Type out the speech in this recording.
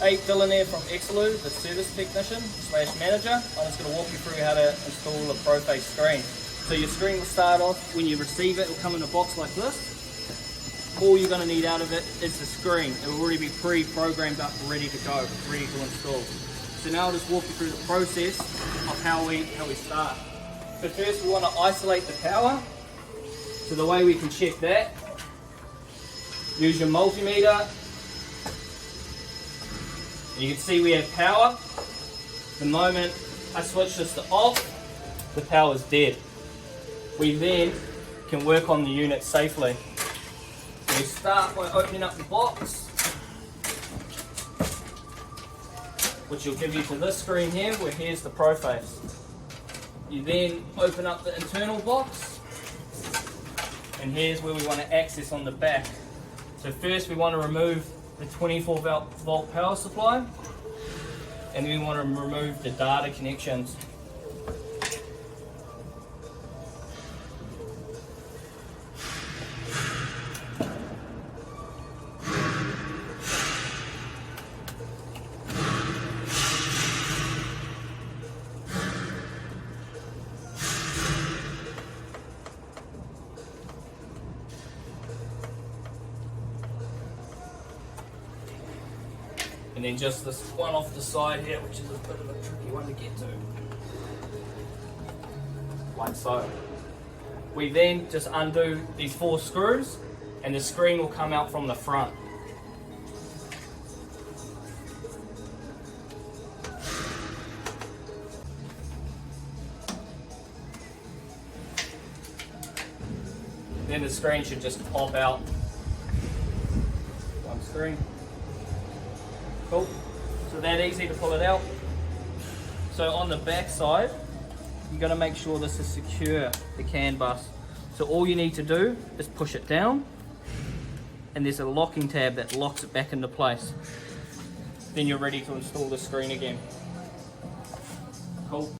Hey, Dylan here from Exeloo, the service technician / manager. I'm just going to walk you through how to install a PROFACE screen. So your screen will start off, when you receive it, it will come in a box like this. All you're going to need out of it is the screen. It will already be pre-programmed up, ready to go, ready to install. So now I'll just walk you through the process of how we start. So first we want to isolate the power. So the way we can check that, use your multimeter. You can see we have power. The moment I switch this to off, the power is dead. We then can work on the unit safely. We start by opening up the box, which will give you to this screen here, where here's the PROFACE. You then open up the internal box, and here's where we want to access on the back. So first we want to remove the 24 volt power supply, and then we want to remove the data connections. And then just this one off the side here, which is a bit of a tricky one to get to. Like so. We then just undo these 4 screws, and the screen will come out from the front. Then the screen should just pop out. One screen. Cool. So that easy to pull it out. So on the back side, you've got to make sure this is secure, the CAN bus. So all you need to do is push it down, and there's a locking tab that locks it back into place. Then you're ready to install the screen again. Cool.